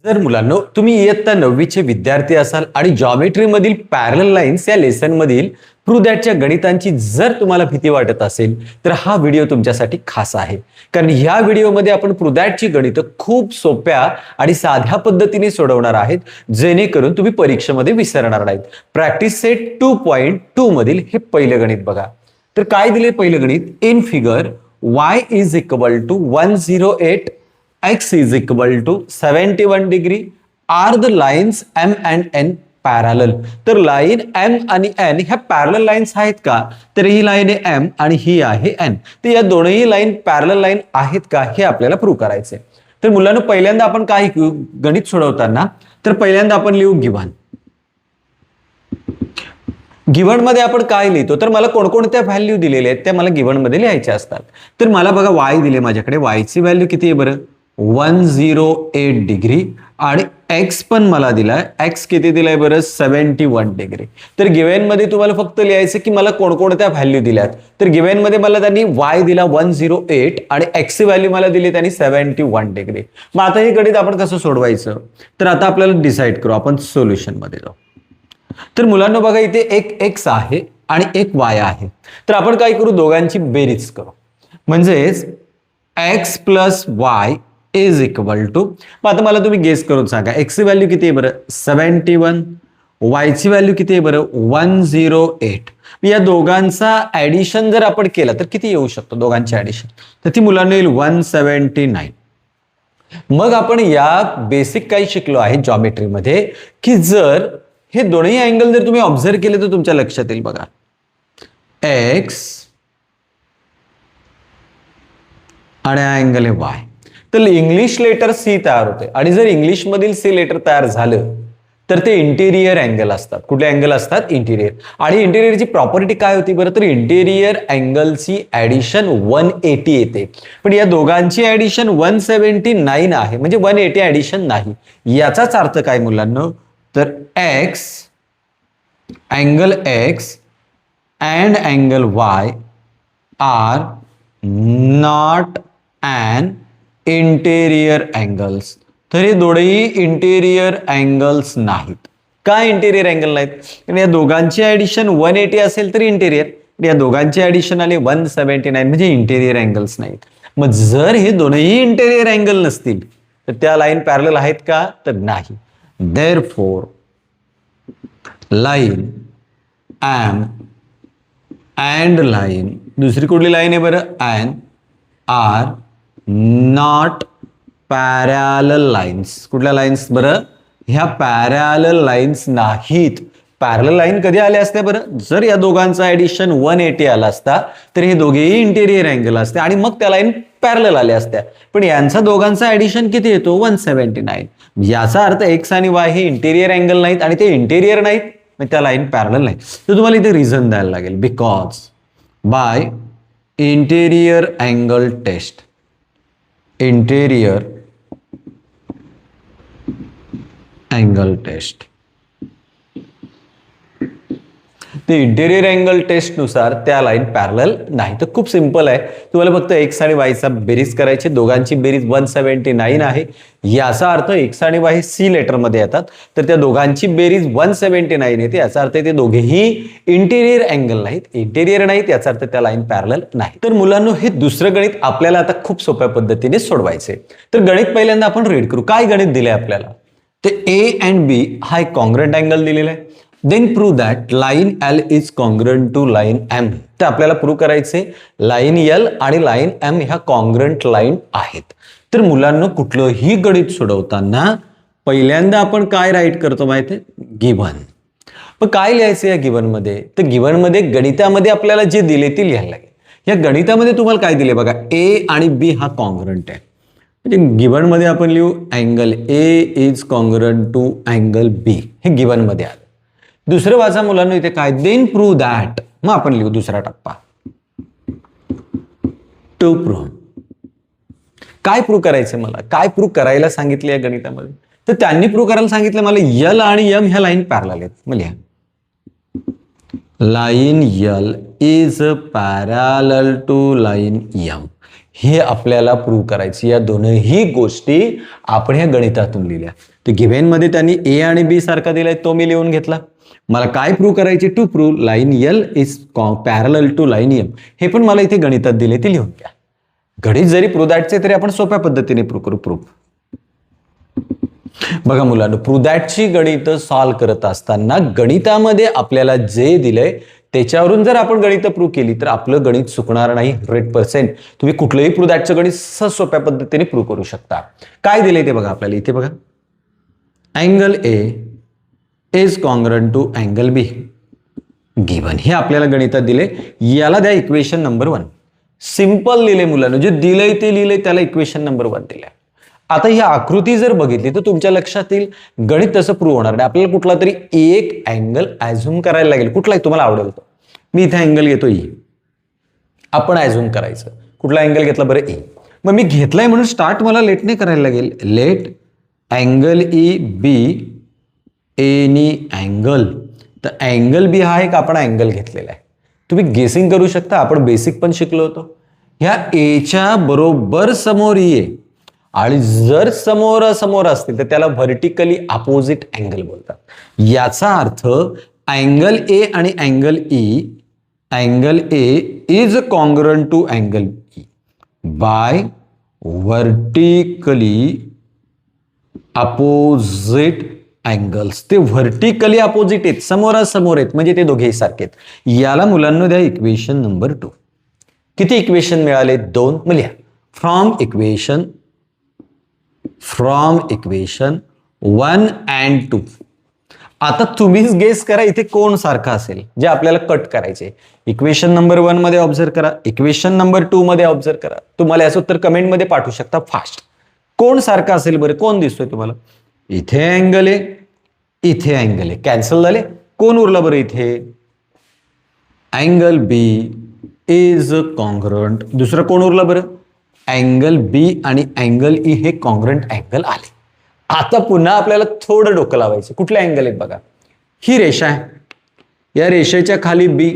जर मुलांनो तुम्ही इयत्ता 9वीचे विद्यार्थी असाल आणि जॉमेट्री मधील पॅरलल लाईन्स या लेसन मधील प्रूव्ह दॅटच्या गणितांची जर तुम्हाला भीती वाटत असेल तर हा व्हिडिओ तुमच्यासाठी खास आहे. कारण ह्या व्हिडिओमध्ये आपण प्रूव्ह दॅटची गणितं खूप सोप्या आणि साध्या पद्धतीने सोडवणार आहेत, जेणेकरून तुम्ही परीक्षेमध्ये विसरणार नाहीत. प्रॅक्टिस सेट 2.2 मधील हे पहिलं गणित बघा. तर काय दिले पहिलं गणित? In figure y is equal to 108, x is equal to 71 degree are the lines M and N parallel. तर लाईन M आणि N ह्या पॅरलल लाईन्स आहेत का? तर ही लाईन आहे M आणि ही आहे N. तर या दोनही लाईन पॅरलल लाईन आहेत का हे आपल्याला प्रूव्ह करायचे. तर मुलांना पहिल्यांदा आपण काय गणित सोडवताना तर पहिल्यांदा आपण लिहू गिव्हन. गिव्हन मध्ये आपण काय लिहितो तर मला कोणकोणत्या व्हॅल्यू दिलेल्या आहेत त्या मला गिव्हन मध्ये लिहायच्या असतात. तर मला बघा y दिले माझ्याकडे, y ची व्हॅल्यू किती आहे बरं? 108 डिग्री आणि x पण मला दिलाय, x किती दिलाय बरं? 71 डिग्री. तर गिव्हन मध्ये तुम्हाला फक्त लिहायचं की मला कोणकोणत्या व्हॅल्यू दिल्यात. तर गिव्हन मध्ये मला त्यांनी y दिला 108 आणि x ची व्हॅल्यू मला दिली त्यांनी 71 डिग्री. मग आता हे गणित आपण कसं सोडवायचं तर आता आपल्याला डिसाईड करू. आपण सोल्युशन मध्ये जाऊ. तर मुलांना बघा इथे एक x आहे आणि एक y आहे. तर आपण काय करू? दोघांची बेरीज करू. म्हणजेच x plus y is equal to, आता मला तुम्ही गेस करून सांगा x ची व्हॅल्यू किती आहे बरं? 71, y ची व्हॅल्यू किती आहे बरं? 108. या दोघांचा ऍडिशन जर आपण केलं तर किती येऊ शकतो दोघांची ऍडिशन? तर ती मुलांना येईल 179. मग आपण या बेसिक काही शिकलो आहे जॉमेट्री मध्ये की जर हे दोन्ही अँगल जर तुम्ही ऑब्झर्व केले तर तुमच्या लक्षात येईल बघा. x आणि अँगल आहे y. तर इंग्लिश लेटर सी तयार होते आणि जर इंग्लिश मधील सी लेटर तयार झालं तर ते इंटेरियर अँगल असतात. कुठले अँगल असतात? इंटेरियर. आणि इंटेरियरची प्रॉपर्टी काय होती बरं? तर इंटेरियर अँगलची ऍडिशन 180 येते. पण या दोघांची ऍडिशन 179 आहे, म्हणजे 180 ऍडिशन नाही. याचाच अर्थ काय मुलांना? तर x angle x and angle y are not an interior angles. तर हे दोन्ही इंटेरियर अँगल्स नाहीत. काय इंटेरियर अँगल नाहीत? कारण या दोघांची ऍडिशन 180 असेल तर इंटेरियर, या दोघांची ऍडिशन आली 179 म्हणजे इंटेरियर अँगल्स नाहीत. मग जर हे दोन्ही इंटेरियर अँगल नसतील तर त्या लाईन पॅरलल आहेत का? तर नाही. Therefore line M and line, दुसरी कुठली लाईन आहे बरं? N are not parallel lines. कुठल्या लाईन्स बरं? ह्या पॅरलल लाईन्स नाहीत. पॅरलल लाईन कधी आल्या असत्या बरं? जर या दोघांचा ऍडिशन 180 आला असता तर हे दोघेही इंटेरियर अँगल असते आणि मग त्या लाईन पॅरलल आल्या असत्या. पण यांचा दोघांचा ऍडिशन किती येतो? 179. याचा अर्थ x आणि y हे इंटेरियर अँगल नाहीत आणि ते इंटेरियर नाहीत, मग त्या लाईन पॅरलल नाही. तर तुम्हाला इथे रिझन द्यायला लागेल. Because by interior angle test, interior angle test, ते इंटेरियर अँगल टेस्ट नुसार त्या लाईन पॅरलल नाही. तर खूप सिंपल आहे. तुम्हाला फक्त x आणि y चा बेरीज करायची. दोघांची बेरीज 179 आहे. याचा अर्थ x आणि y हे सी लेटर मध्ये येतात, तर त्या दोघांची बेरीज 179 येते. याचा अर्थ ते दोघेही इंटेरियर अँगल नाहीत, इंटेरियर नाहीत. याचा अर्थ त्या लाईन पॅरलल नाही. तर मुलांनो हे दुसरं गणित आपल्याला आता खूप सोप्या पद्धतीने सोडवायचे. तर गणित पहिल्यांदा आपण रीड करू. काय गणित दिले आपल्याला? ते a and b हा एक कॉन्ग्रंट अँगल दिलेला आहे. Then prove that line L is congruent to line M. तर आपल्याला प्रूव्ह करायचे लाईन L आणि लाईन M ह्या कॉन्ग्रंट लाईन आहेत. तर मुलांना कुठलंही गणित सोडवताना पहिल्यांदा आपण काय राईट करतो माहिती आहे? गिव्हन. पण काय लिहायचं या गिव्हन मध्ये? तर गिव्हन मध्ये गणितामध्ये आपल्याला जे दिले ते लिहायला लागेल. या गणितामध्ये तुम्हाला काय दिले बघा? A आणि B हा कॉन्ग्रंट आहे. म्हणजे गिव्हन मध्ये आपण लिहू angle A is congruent to angle B. हे गिव्हन मध्ये आलं. दुसरं वाचा मुलांना इथे काय? Then prove that. मग आपण लिहू दुसरा टप्पा. To prove. काय प्रूव्ह करायचं? मला काय प्रूव्ह करायला सांगितले या गणितामध्ये? तर त्यांनी प्रूव्ह करायला सांगितलं मला L आणि M ह्या लाईन पॅरलल आहेत. मग लिहा line L is parallel to line M. हे आपल्याला प्रूव्ह करायची. या दोनही गोष्टी आपण या गणितातून लिहिल्या. तर गिव्हन मध्ये त्यांनी ए आणि बी सारखा दिलाय, तो मी लिहून घेतला. मला काय प्रूव्ह करायचे? To prove line L is parallel to line M. हे पण मला इथे गणितात दिले, ते लिहून घ्या. गणित जरी प्रूव्ह दॅटचे तरी आपण सोप्या पद्धतीने प्रूव्ह करू. प्रूव्ह बघा मुलांना, प्रूव्ह दॅटची गणित सॉल्व्ह करत असताना गणितामध्ये आपल्याला जे दिलंय त्याच्यावरून जर आपण गणित प्रूव्ह केली तर आपलं गणित चुकणार नाही 100%. तुम्ही कुठलंही प्रूव्ह दॅटचं गणित सहज सोप्या पद्धतीने प्रूव्ह करू शकता. काय दिलंय ते बघा आपल्याला इथे. बघा, angle A is congruent to angle B given. हे आपल्याला गणितात दिले. याला द्या इक्वेशन नंबर 1. सिंपल लिहिले मुलांना, जे दिलंय ते लिहिलंय त्याला इक्वेशन नंबर 1 दिलंय. आता ही आकृती जर बघितली तर तुमच्या लक्षात येईल गणित तसं प्रूव्ह होणार नाही. आपल्याला कुठला तरी एक अँगल ऍझ्युम करायला लागेल. कुठलाही तुम्हाला आवडेल तो. मी इथे अँगल घेतो ई. आपण ऍझ्युम करायचं. कुठला अँगल घेतला बरं? ए. मग मी घेतलाय म्हणून स्टार्ट मला लेटने करायला लागेल. Let angle E be any angle. तर अँगल बी हा एक आपण अँगल घेतलेला आहे. तुम्ही गेसिंग करू शकता. आपण बेसिक पण शिकलो होतो. ह्या एच्या बरोबर समोर ये आणि जर समोर असतील तर त्याला व्हर्टिकली अपोजिट अँगल बोलतात. याचा अर्थ अँगल ए आणि angle E, angle A is congruent to angle E by vertically opposite angles. ते व्हर्टिकली अपोजिट आहेत, समोरासमोर आहेत, म्हणजे ते दोघेही सारखे आहेत. याला मुलांना द्या इक्वेशन नंबर 2. किती इक्वेशन मिळाले? 2. मग लिहा फ्रॉम इक्वेशन 1 and 2. आता तुम्हीच गेस करा इथे कोण सारखा असेल जे आपल्याला कट करायचे. इक्वेशन नंबर 1 मध्ये ऑब्झर्व करा, इक्वेशन नंबर 2 मध्ये ऑब्झर्व करा. तुम्हाला याचं उत्तर कमेंट मध्ये पाठवू शकता फास्ट. कोण सारखा असेल बरं? कोण दिसतोय तुम्हाला? इथे अँगल आहे, इथे अँगल आहे, कॅन्सल झाले. कोण उरला बरं इथे? Angle B is congruent. दुसरं कोण उरलं बरं? अँगल बी आणि अँगल ई हे कॉन्ग्रंट अँगल आले. आता पुन्हा आपल्याला थोडं डोकं लावायचं. कुठले अँगल आहेत बघा. ही रेषा आहे, या रेषेच्या खाली बी,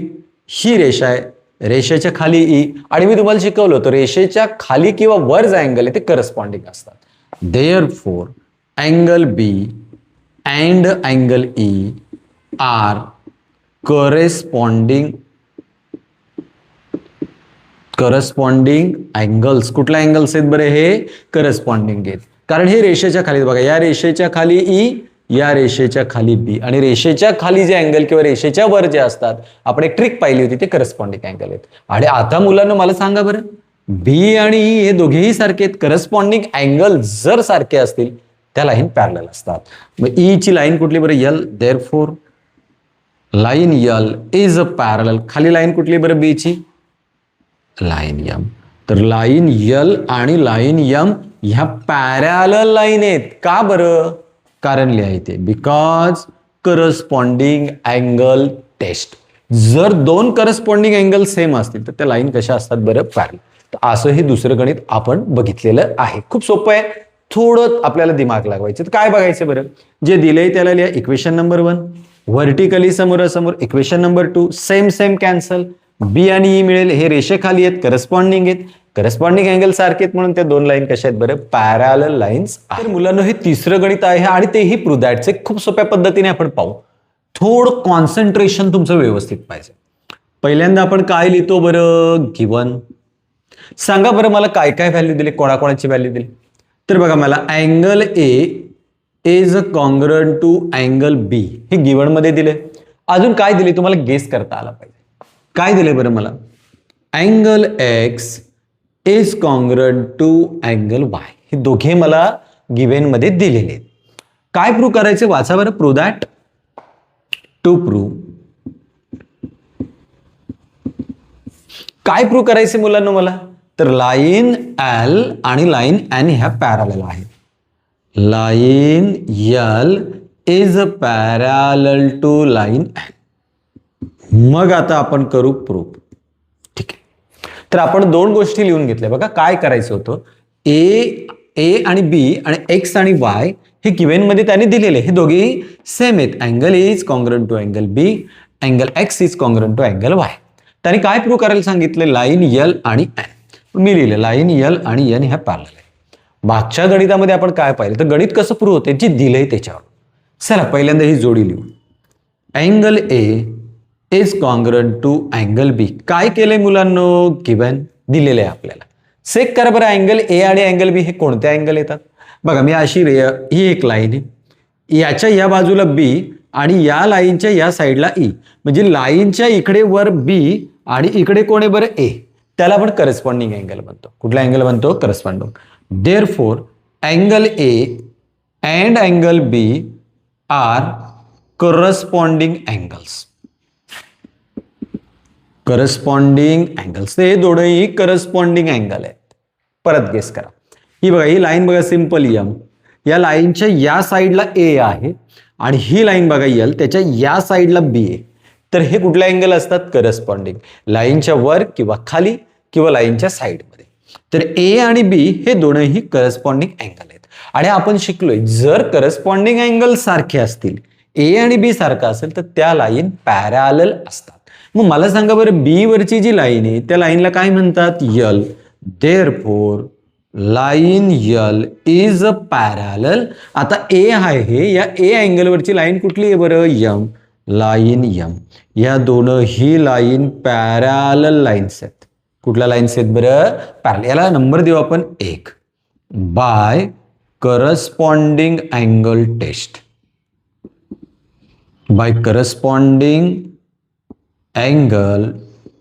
ही रेषा आहे, रेषेच्या खाली ई. आणि मी तुम्हाला शिकवलं होतं रेषेच्या खाली किंवा वर जे अँगल आहे ते करस्पॉन्डिंग असतात. Therefore angle B and angle E are corresponding angles. कुठल्या अँगल्स आहेत बरे? हे करस्पॉन्डिंग आहेत. कारण हे रेषेच्या खाली बघा, या रेषेच्या खाली ई, या रेषेच्या खाली बी, आणि रेषेच्या खाली जे अँगल किंवा रेषेच्या वर जे असतात आपण एक ट्रिक पाहिली होती, ते करस्पॉन्डिंग अँगल आहेत. आणि आता मुलांना मला सांगा बरं, बी आणि ई हे दोघेही सारखे आहेत. करस्पॉन्डिंग अँगल जर सारखे असतील त्या लाईन पॅरलल असतात. मग ई ची लाईन कुठली बरं? L. Therefore line L is a parallel. खाली लाईन कुठली बरं? बी ची लाईन यम. तर लाईन यल आणि लाईन यम ह्या पॅरलल लाईन आहेत. का बरं? कारण लिहा इथे, बिकॉज करस्पॉन्डिंग अँगल टेस्ट. जर दोन करस्पॉन्डिंग अँगल सेम असतील तर त्या लाईन कशा असतात बरं? पॅरलल. तर असं हे दुसरं गणित आपण बघितलेलं आहे. खूप सोपं आहे, थोडं आपल्याला दिमाग लागवायचं. तर काय बघायचं बरं? जे दिलंय त्याला लिहा इक्वेशन नंबर 1. व्हर्टिकली समोरासमोर equation number 2. Same cancel. B आणि ई मिळेल. हे रेषेखाली आहेत, करस्पॉन्डिंग आहेत, करस्पॉन्डिंग अँगल सारखे आहेत, म्हणून त्या दोन लाईन कशा आहेत बरं? Parallel lines. तर मुलांना हे तिसरं गणित आहे आणि तेही प्रूव्ह दॅटचे खूप सोप्या पद्धतीने आपण पाहू. थोडं कॉन्सन्ट्रेशन तुमचं व्यवस्थित पाहिजे. पहिल्यांदा आपण काय लिहितो बरं? गिवन. सांगा बरं मला काय काय व्हॅल्यू दिली, कोणाकोणाची व्हॅल्यू दिली? तर बघा, मला angle A is congruent to angle B हे गिवन मध्ये दिले. अजून काय दिले तुम्हाला गेस करता आला पाहिजे. काय दिले बरं मला? Angle X is congruent to angle Y. हे दोघे मला गिवन मध्ये दिलेले आहेत. काय प्रूव्ह करायचे? वाचा बरं. Prove that. To prove. काय प्रूव्ह करायचे मुलांना मला? तर लाईन एल आणि लाईन एन ह्या पॅरलल आहेत. Line L is parallel to line N. मग आता आपण करू प्रूफ. ठीक आहे. तर आपण दोन गोष्टी लिहून घेतल्या बघा. काय करायचं होतं? ए आणि बी आणि एक्स आणि वाय हे गिवन मध्ये त्यांनी दिलेले, हे दोघेही सेम आहेत. Angle A is congruent to angle B, angle X is congruent to angle Y. त्यांनी काय प्रूव्ह करायला सांगितले? लाईन यल आणि एन. मी लिहिले लाईन यल आणि एन ह्या पॅरलल आहे. मागच्या गणितामध्ये आपण काय पाहिलं, तर गणित कसं प्रूव्ह होते, जे दिलंय त्याच्यावर. चला पहिल्यांदा ही जोडी लिहू. Angle A is congruent to angle B. काय केलंय मुलांनो, गिवन दिलेलं आहे आपल्याला. चेक करा बरं, अँगल ए आणि अँगल बी हे कोणते अँगल येतात. बघा मी अशी ही एक लाईन आहे, याच्या या बाजूला बी आणि या लाईनच्या या साईडला ई, म्हणजे लाईनच्या इकडे वर बी आणि इकडे कोण आहे बरं, ए. त्याला आपण करस्पॉन्डिंग अँगल म्हणतो. कुठला अँगल म्हणतो, corresponding. Therefore angle A and angle B are corresponding angles. Corresponding angles, हे दोनही करस्पॉन्डिंग अँगल आहेत. परत गेस करा. ही बघा, ही लाईन बघा सिंपल यम, या लाईनच्या या साईडला ए आहे आणि ही लाईन बघा यल, त्याच्या या साईडला बी आहे. तर हे कुठले अँगल असतात, करस्पॉन्डिंग. लाईनच्या वर किंवा खाली किंवा लाईनच्या साईडमध्ये. तर ए आणि बी हे दोनही करस्पॉन्डिंग अँगल आहेत. आणि आपण शिकलोय, जर करस्पॉन्डिंग अँगल सारखे असतील, ए आणि बी सारखा असेल, तर त्या लाईन पॅरॅलल असतात. मग मला सांगा बरं, बी वरची जी लाईन आहे त्या लाईनला काय म्हणतात, L. Therefore line L is a parallel. आता ए आहे, या ए अँगलवरची लाईन कुठली आहे बरं, यम. Line M. या दोनही लाईन पॅरॅलल लाईन्स आहेत. कुठल्या लाईन्स आहेत बरं, पॅरॅलल. याला नंबर देऊ आपण 1. By corresponding angle test. By corresponding angle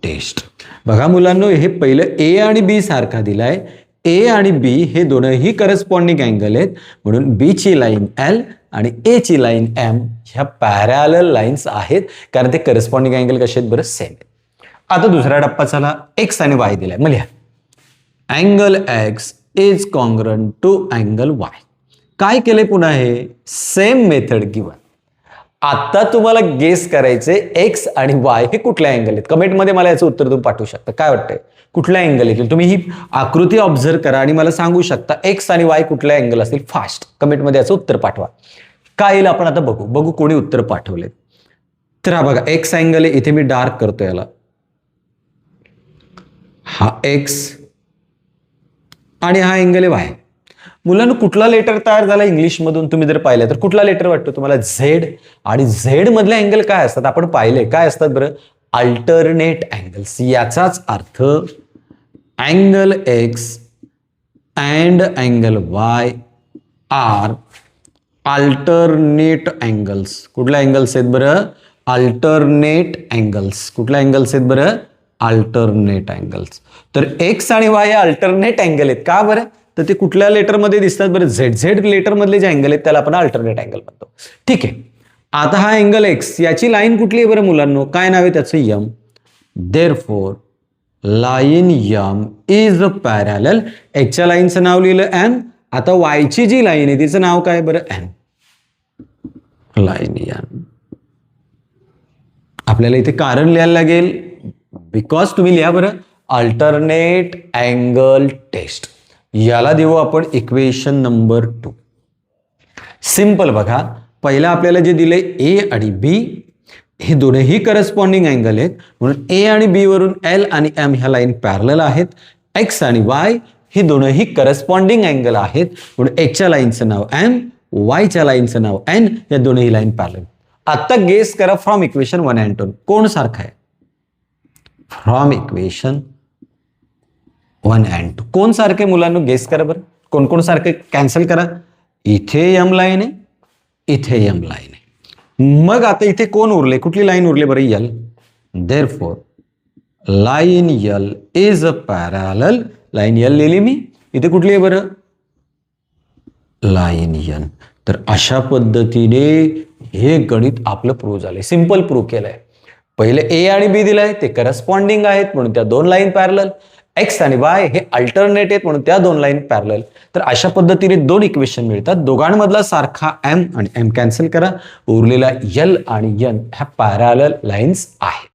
test. बघा मुलांनो, हे पहिलं ए आणि बी सारखा दिलाय. ए आणि बी हे दोनही करस्पॉन्डिंग अँगल आहेत, म्हणून बी ची लाईन एल आणि ए ची लाईन एम ह्या पॅरॅलल लाईन्स आहेत, कारण ते करस्पॉन्डिंग अँगल कसे आहेत बरं, सेम आहेत. आता दुसरा टप्पा चला, एक्स आणि वाय दिलाय. मग लिहा angle X is congruent to angle Y. काय केलंय पुन्हा, हे सेम मेथड गिवन. आता तुम्हाला गेस करायचे एक्स आणि वाय हे कुठल्या अँगल आहेत. कमेंटमध्ये मला याचं उत्तर तुम्ही पाठवू शकता. काय वाटतंय, कुठल्या अँगल येतील. तुम्ही ही आकृती ऑब्झर्व करा आणि मला सांगू शकता एक्स आणि वाय कुठल्या अँगल असतील. फास्ट कमेंटमध्ये याचं उत्तर पाठवा. काय येईल आपण आता बघू कोणी उत्तर पाठवले. तर हा बघा एक्स अँगल आहे, इथे मी डार्क करतो याला. हा एक्स आणि हा अँगल आहे वाय. मुलांना कुठला लेटर तयार झाला इंग्लिशमधून तुम्ही जर पाहिलं तर कुठला लेटर वाटतो तुम्हाला, झेड. आणि झेड मधले अँगल काय असतात आपण पाहिले, काय असतात बरं, अल्टरनेट अँगल्स. याचाच अर्थ angle X and angle Y are alternate angles. कुठल्या अँगल्स आहेत बरं, अल्टरनेट अँगल्स. कुठल्या अँगल्स आहेत बरं, अल्टरनेट अँगल्स. तर एक्स आणि वाय अल्टरनेट अँगल आहेत. का बरं, तर ते कुठल्या लेटरमध्ये दिसतात बरं, झेड. झेड लेटर मधले जे अँगल आहेत त्याला आपण अल्टरनेट अँगल म्हणतो. ठीक आहे. आता हा अँगल एक्स, याची लाईन कुठली आहे बरं मुलांनो, काय नाव आहे त्याचं, M. Therefore line M is a parallel. एक्सच्या लाईनचं नाव लिहिलं एम. आता वायची जी लाईन आहे तिचं नाव काय बरं, एन. Line M. आपल्याला इथे कारण लिहायला लागेल, बिकॉज तुम्ही लिहा बरं, अल्टरनेट अँगल टेस्ट. याला देऊ आपण इक्वेशन नंबर 2. सिंपल बघा, पहिला आपल्याला जे दिले ए आणि बी हे दोनही करस्पॉन्डिंग अँगल आहेत, म्हणून ए आणि बी वरून एल आणि एम ह्या लाईन पॅरलल आहेत. एक्स आणि वाय हे दोनही करस्पॉन्डिंग अँगल आहेत, म्हणून एक्सच्या लाईनचं नाव एम, वायच्या लाईनचं नाव एन. या दोनही लाईन पॅरलल. आता गेस करा फ्रॉम इक्वेशन 1 and 2 कोण सारखं आहे. फ्रॉम इक्वेशन 1 and 2 कोण सारखे मुलांना गेस करा बरं, कोण कोण सारखे कॅन्सल करा. इथे यम लाईन आहे, इथे यम लाईन आहे. मग आता इथे कोण उरले, कुठली लाईन उरले बरं, L. Therefore line L is a parallel. Line L लिहिली मी, इथे कुठली आहे बरं, लाईन यन. तर अशा पद्धतीने हे गणित आपलं प्रूव्ह झालंय. सिंपल प्रूव्ह केलंय. पहिले ए आणि बी दिलाय, ते करस्पॉन्डिंग आहेत म्हणून त्या दोन लाईन पॅरलल. एक्स आणि वाय हे अल्टरनेट आहेत म्हणून त्या दोन लाईन पॅरलल. तर अशा पद्धतीने दोन इक्वेशन मिळतात. दोघांमधला सारखा एम आणि एम कॅन्सल करा. उरलेला यल आणि यन ह्या पॅरलल लाईन्स आहेत.